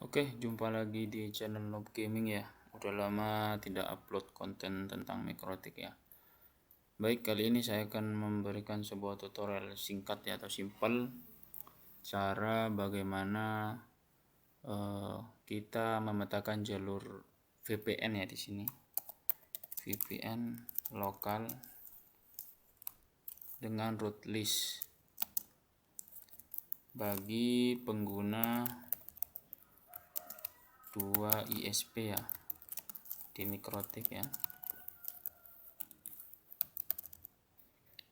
Oke, jumpa lagi di channel Noob Gaming ya. Udah lama tidak upload konten tentang mikrotik ya. Baik, kali ini saya akan memberikan sebuah tutorial singkat ya atau simpel cara bagaimana kita memetakan jalur VPN ya di sini. VPN lokal dengan root list bagi pengguna 2 ISP ya di mikrotik ya.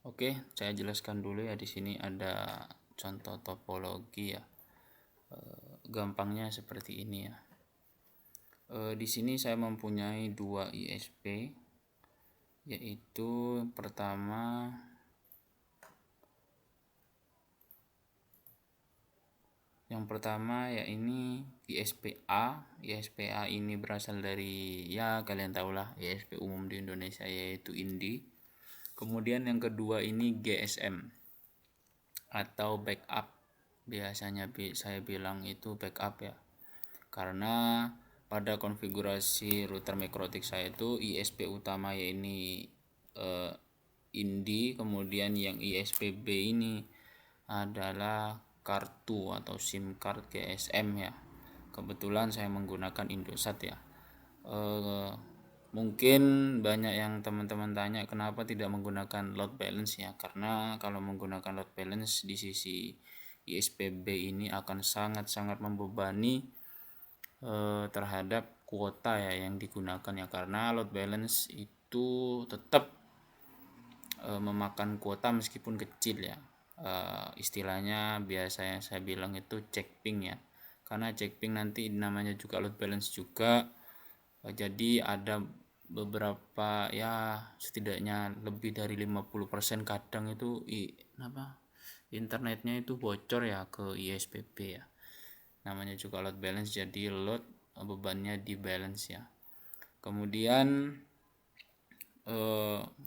Oke, saya jelaskan dulu ya. Di sini ada contoh topologi ya. Gampangnya seperti ini ya. Di sini saya mempunyai 2 ISP, yaitu yang pertama ya ini ISP-A. ISP-A ini berasal dari, ya kalian tahulah, ISP umum di Indonesia yaitu INDI. Kemudian yang kedua ini GSM atau backup. Biasanya saya bilang itu backup ya, karena pada konfigurasi router mikrotik saya itu ISP utama ya ini INDI, kemudian yang ISP-B ini adalah kartu atau SIM card GSM ya. Kebetulan saya menggunakan Indosat ya. Mungkin banyak yang teman-teman tanya kenapa tidak menggunakan load balance ya, karena kalau menggunakan load balance di sisi ISP-B ini akan sangat-sangat membebani terhadap kuota ya yang digunakan ya, karena load balance itu tetap memakan kuota meskipun kecil ya. Istilahnya biasanya saya bilang itu check ping ya, karena check ping nanti namanya juga load balance juga. Jadi ada beberapa ya, setidaknya lebih dari 50% kadang itu internetnya itu bocor ya ke ISP-B ya. Namanya juga load balance, jadi load bebannya di balance ya. Kemudian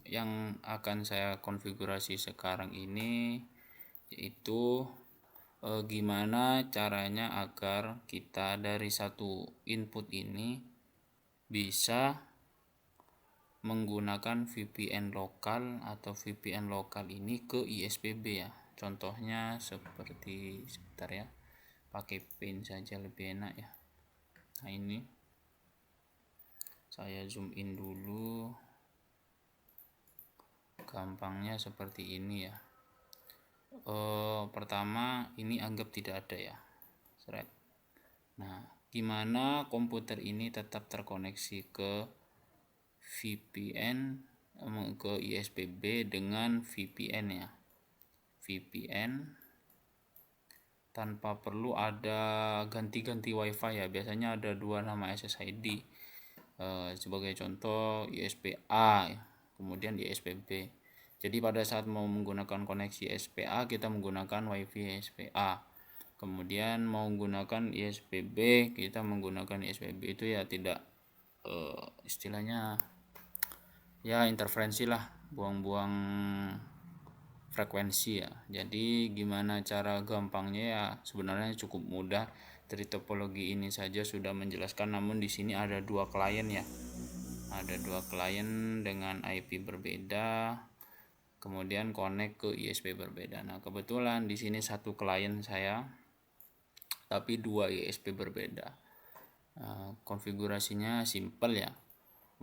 yang akan saya konfigurasi sekarang ini yaitu gimana caranya agar kita dari satu input ini bisa menggunakan VPN lokal atau VPN lokal ini ke ISP-B ya. Contohnya seperti, sebentar ya, pakai pin saja lebih enak ya. Nah, ini saya zoom in dulu. Gampangnya seperti ini ya. Pertama ini anggap tidak ada ya. Nah, gimana komputer ini tetap terkoneksi ke VPN, ke ISP-B dengan VPN ya. VPN tanpa perlu ada ganti-ganti WiFi ya. Biasanya ada 2 nama SSID. Sebagai contoh ISP-A ya, kemudian ISP-B. Jadi pada saat mau menggunakan koneksi ISP-A kita menggunakan WiFi ISP-A. Kemudian mau menggunakan ISP-B kita menggunakan ISP-B. Itu ya tidak istilahnya ya interferensi lah, buang-buang frekuensi ya. Jadi gimana cara gampangnya ya, sebenarnya cukup mudah. Dari topologi ini saja sudah menjelaskan, namun di sini ada 2 klien ya. Ada 2 klien dengan IP berbeda, kemudian connect ke ISP berbeda. Nah, kebetulan di sini satu klien saya tapi 2 ISP berbeda. Konfigurasinya simple ya.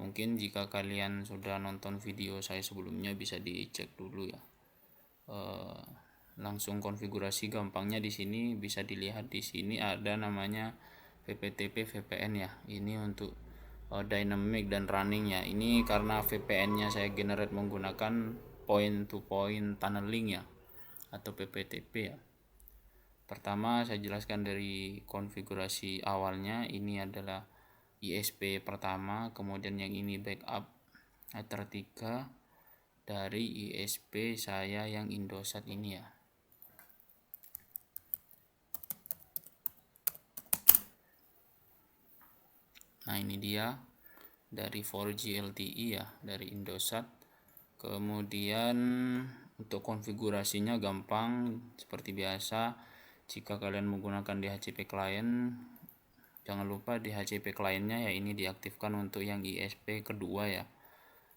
Mungkin jika kalian sudah nonton video saya sebelumnya bisa dicek dulu ya. Langsung konfigurasi gampangnya di sini bisa dilihat. Di sini ada namanya VPTP VPN ya. Ini untuk dynamic dan running ya. Ini karena VPN-nya saya generate menggunakan point to point tunneling ya, atau PPTP ya. Pertama saya jelaskan dari konfigurasi awalnya. Ini adalah ISP pertama, kemudian yang ini backup Ether 3 dari ISP saya yang Indosat ini ya. Nah, ini dia dari 4G LTE ya, dari Indosat. Kemudian untuk konfigurasinya gampang seperti biasa. Jika kalian menggunakan DHCP client, jangan lupa di HCP kliennya ya ini diaktifkan untuk yang ISP kedua ya,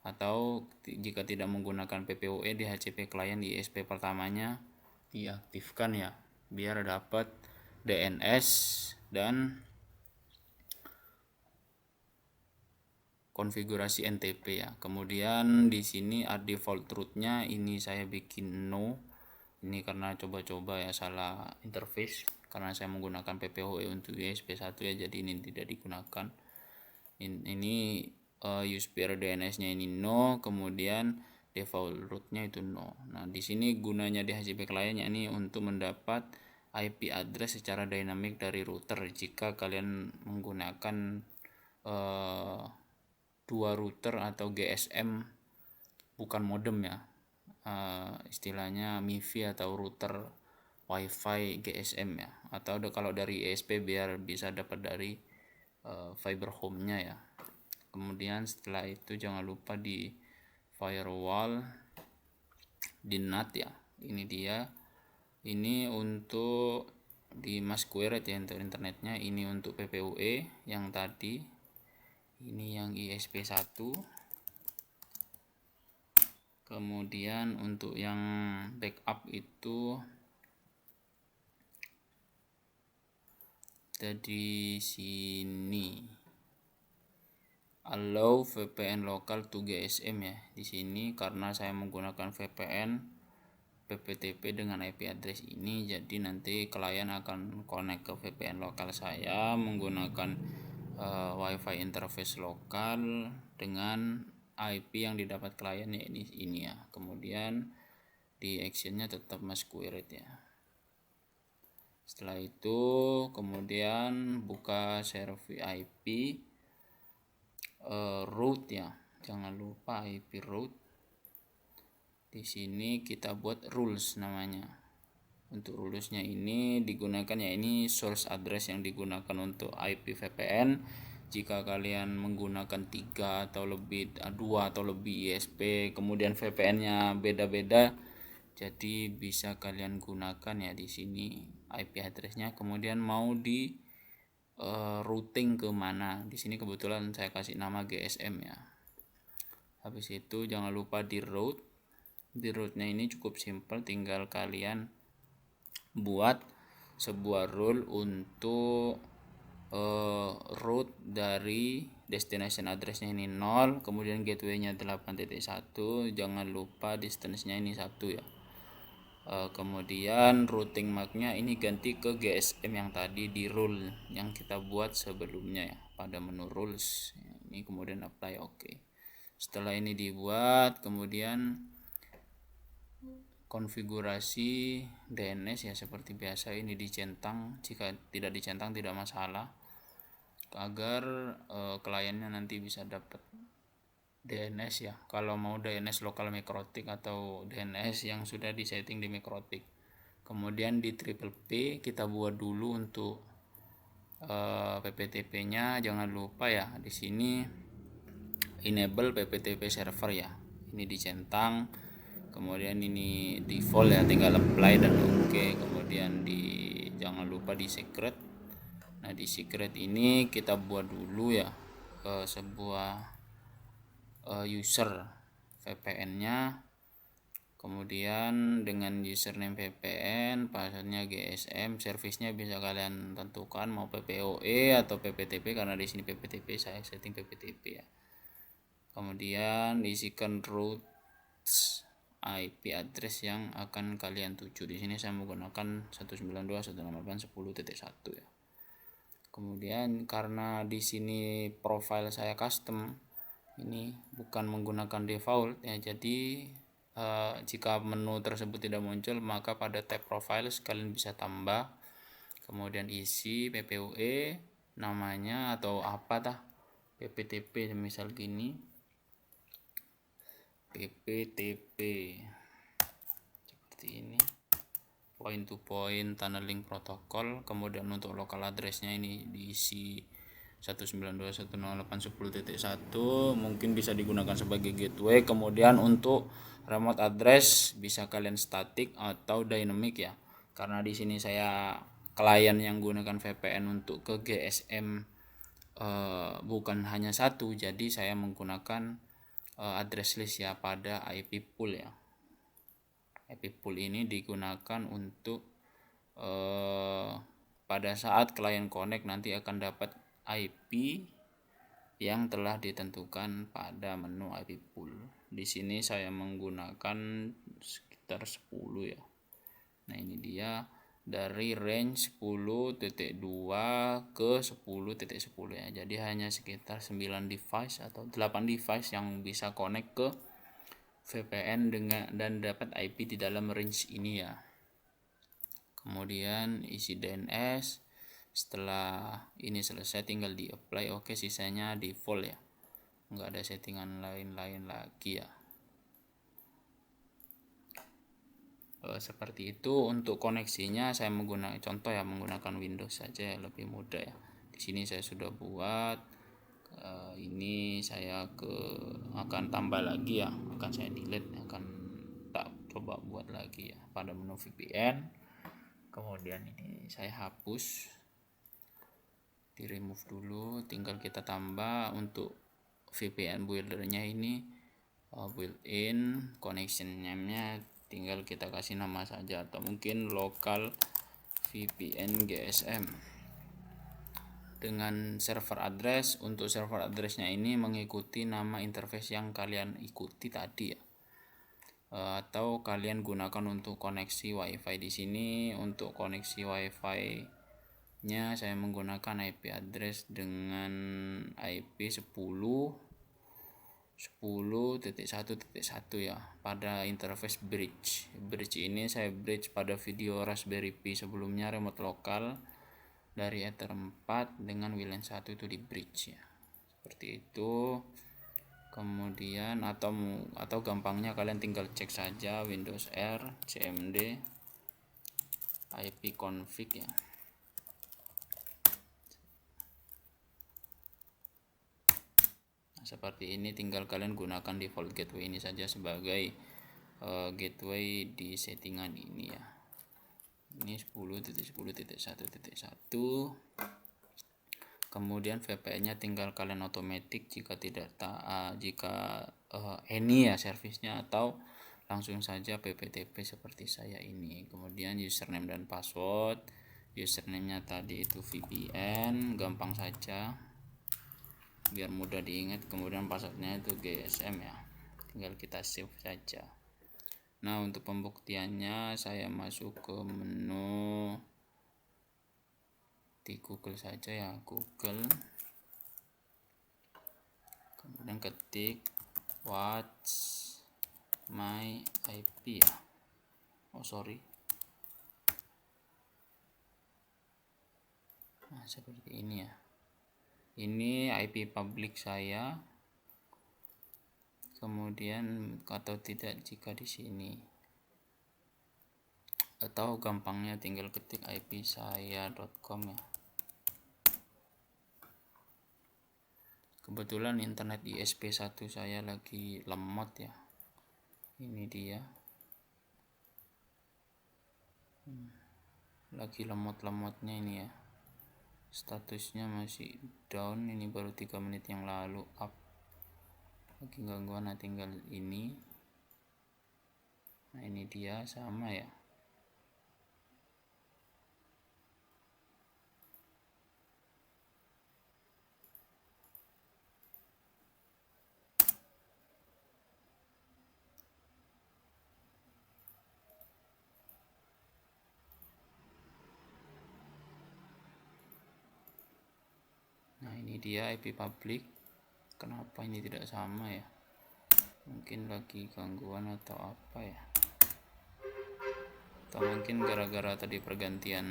atau jika tidak menggunakan PPOE di HCP klien di ISP pertamanya diaktifkan ya, biar dapat DNS dan konfigurasi NTP ya. Kemudian di sini default rootnya ini saya bikin no, ini karena coba-coba ya salah interface karena saya menggunakan PPOE untuk USB 1 ya, jadi ini tidak digunakan. Ini use peer DNS nya ini no, kemudian default rootnya itu no. Nah di sini gunanya di HCP kliennya ini untuk mendapat IP address secara dinamik dari router jika kalian menggunakan dua router atau GSM bukan modem ya, istilahnya MiFi atau router WiFi GSM ya, atau kalau dari ISP biar bisa dapat dari fiber home-nya ya. Kemudian setelah itu jangan lupa di firewall di NAT ya, ini dia, ini untuk di Masquerade ya untuk internetnya, ini untuk PPOE yang tadi, ini yang ISP 1. Kemudian untuk yang backup itu dari sini allow VPN lokal to GSM ya. Di sini karena saya menggunakan VPN PPTP dengan IP address ini, jadi nanti klien akan connect ke VPN lokal saya menggunakan WiFi interface lokal dengan IP yang didapat klien ya ini ya. Kemudian di actionnya tetap Masquerade ya. Setelah itu kemudian buka server IP root ya, jangan lupa IP root. Di sini kita buat rules namanya. Untuk rulesnya ini digunakan ya, ini source address yang digunakan untuk IP VPN. Jika kalian menggunakan 3 atau lebih 2 atau lebih ISP, kemudian VPN-nya beda-beda, jadi bisa kalian gunakan ya di sini IP address-nya. Kemudian mau di routing ke mana, di sini kebetulan saya kasih nama GSM ya. Habis itu jangan lupa di route. Di route-nya ini cukup simple, tinggal kalian buat sebuah rule untuk route dari destination address-nya ini 0, kemudian gateway-nya 8.1, jangan lupa distance-nya ini 1 ya. Kemudian routing MAC-nya ini ganti ke GSM yang tadi di rule yang kita buat sebelumnya ya pada menu rules. Ini kemudian apply oke. Setelah ini dibuat, kemudian konfigurasi DNS ya seperti biasa, ini dicentang, jika tidak dicentang tidak masalah, agar kliennya nanti bisa dapat DNS ya. Kalau mau DNS lokal MikroTik atau DNS yang sudah disetting di MikroTik. Kemudian di triple P kita buat dulu untuk PPTP-nya, jangan lupa ya di sini enable PPTP server ya. Ini dicentang. Kemudian ini default ya, tinggal apply dan oke. Kemudian jangan lupa di secret. Nah di secret ini kita buat dulu ya sebuah user VPN-nya, kemudian dengan username VPN, passwordnya GSM, service-nya bisa kalian tentukan mau PPOE atau PPTP, karena di sini PPTP, saya setting PPTP ya. Kemudian diisikan routes IP address yang akan kalian tuju. Di sini saya menggunakan 192.168.10.1 ya. Kemudian karena di sini profile saya custom, ini bukan menggunakan default ya, jadi jika menu tersebut tidak muncul maka pada tab profiles kalian bisa tambah, kemudian isi PPOE namanya atau apa tah, PPTP misal gini, PPTP seperti ini, point to point tunneling protocol. Kemudian untuk local address-nya ini diisi 192.168.10.1, mungkin bisa digunakan sebagai gateway. Kemudian untuk remote address bisa kalian static atau dynamic ya, karena di sini saya klien yang gunakan VPN untuk ke GSM bukan hanya satu, jadi saya menggunakan address list ya pada IP pool ya. IP pool ini digunakan untuk pada saat klien connect nanti akan dapat IP yang telah ditentukan pada menu IP pool. Di sini saya menggunakan sekitar 10 ya. Nah, ini dia dari range 10.2 ke 10.10 ya. Jadi hanya sekitar 9 device atau 8 device yang bisa connect ke VPN dengan dan dapat IP di dalam range ini ya. Kemudian isi DNS. Setelah ini selesai tinggal di apply. Oke, sisanya default ya, nggak ada settingan lain-lain lagi ya. Seperti itu. Untuk koneksinya saya menggunakan contoh ya, menggunakan Windows saja ya, lebih mudah ya. Di sini saya sudah buat ini saya akan tambah lagi ya, akan saya delete, akan tak coba buat lagi ya pada menu VPN. Kemudian ini saya hapus, di remove dulu, tinggal kita tambah untuk VPN buildernya ini built-in connection name-nya tinggal kita kasih nama saja, atau mungkin lokal VPN GSM dengan server address. Untuk server addressnya ini mengikuti nama interface yang kalian ikuti tadi ya, atau kalian gunakan untuk koneksi WiFi. Di sini untuk koneksi WiFi nya saya menggunakan IP address dengan IP 10.1.1 ya pada interface bridge. Bridge ini saya bridge pada video Raspberry Pi sebelumnya, remote lokal dari Ether 4 dengan WLAN 1 itu di bridge ya. Seperti itu. Kemudian atau gampangnya kalian tinggal cek saja Windows R cmd ipconfig ya. Seperti ini, tinggal kalian gunakan default gateway ini saja sebagai gateway di settingan ini ya. Ini 10.10.1.1. Kemudian VPN-nya tinggal kalian otomatis jika tidak jika any ya servisnya, atau langsung saja PPTP seperti saya ini. Kemudian username dan password. Username-nya tadi itu VPN, gampang saja biar mudah diingat. Kemudian passwordnya itu GSM ya, tinggal kita save saja. Nah, untuk pembuktiannya saya masuk ke menu di Google saja ya, Google, kemudian ketik what's my IP ya, nah seperti ini ya. Ini IP public saya. Kemudian atau tidak jika di sini, atau gampangnya tinggal ketik ipsaya.com ya. Kebetulan internet ISP1 saya lagi lemot ya. Ini dia. Lagi lemot-lemotnya ini ya. Statusnya masih down, ini baru 3 menit yang lalu up. Lagi gangguan, nah tinggal ini. Nah, ini dia sama ya. Nah, ini dia IP public. Kenapa ini tidak sama ya? Mungkin lagi gangguan atau apa ya? Atau mungkin gara-gara tadi pergantian.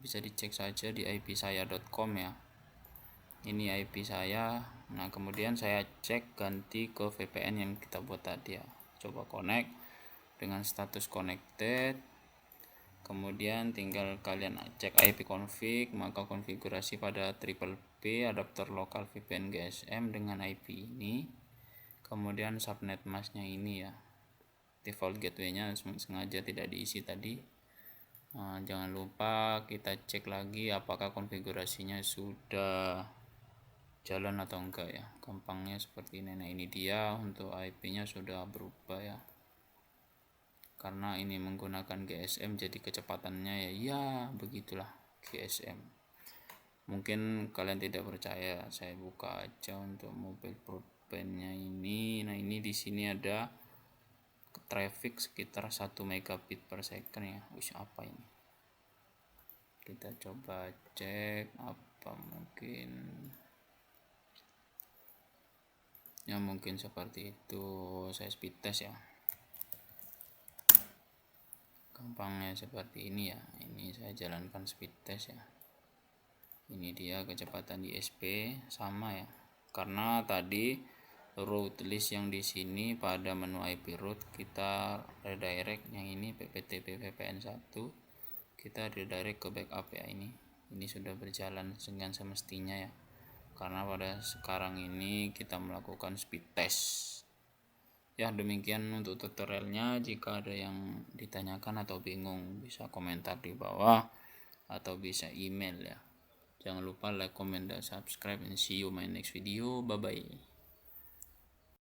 Bisa dicek saja di ipsaya.com ya. Ini IP saya. Nah, kemudian saya cek ganti ke VPN yang kita buat tadi ya. Coba connect dengan status connected. Kemudian tinggal kalian cek IP config, maka konfigurasi pada triple P adapter lokal VPN GSM dengan IP ini. Kemudian subnet masknya ini ya. default gateway-nya sengaja tidak diisi tadi. Jangan lupa kita cek lagi apakah konfigurasinya sudah jalan atau enggak ya. Gampangnya seperti ini. Nah, ini dia untuk IP-nya sudah berubah ya. Karena ini menggunakan GSM jadi kecepatannya ya begitulah GSM. Mungkin kalian tidak percaya, saya buka aja untuk mobile broadband-nya ini. Nah, ini di sini ada traffic sekitar 1 megabit per second ya. Apa ini? Kita coba cek apa mungkin ya, mungkin seperti itu. Saya speed test ya, gampangnya seperti ini ya. Ini saya jalankan speed test ya. Ini dia kecepatan ISP sama ya, karena tadi route list yang di sini pada menu IP route kita redirect, yang ini PPTP VPN 1 kita redirect ke backup ya. Ini sudah berjalan dengan semestinya ya, karena pada sekarang ini kita melakukan speed test ya. Demikian untuk tutorialnya. Jika ada yang ditanyakan atau bingung bisa komentar di bawah atau bisa email ya. Jangan lupa like, comment, dan subscribe, and see you my next video. Bye bye.